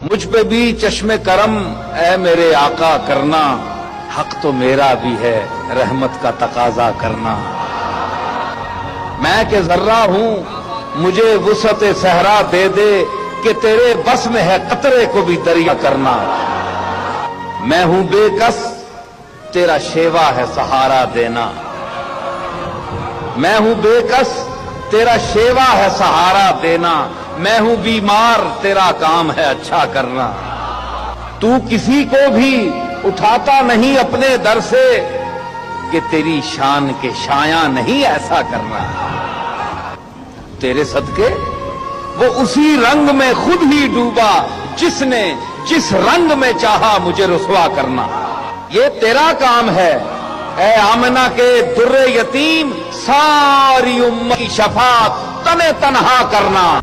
मुझ पे भी चश्मे करम ए मेरे आका करना, हक तो मेरा भी है रहमत का तकाजा करना। मैं के जर्रा हूं, मुझे वुसअत सहरा दे दे, कि तेरे बस में है कतरे को भी दरिया करना। मैं हूं बेकस, तेरा शेवा है सहारा देना। मैं हूं बेकस, तेरा शेवा है सहारा देना। मैं हूं बीमार, तेरा काम है अच्छा करना। तू किसी को भी उठाता नहीं अपने दर से, कि तेरी शान के शाया नहीं ऐसा करना। तेरे सदके वो उसी रंग में खुद ही डूबा, जिसने जिस रंग में चाहा मुझे रुसवा करना। ये तेरा काम है ए आमना के दुर्रे यतीम, सारी उम्मत की शफात तने तन्हा करना।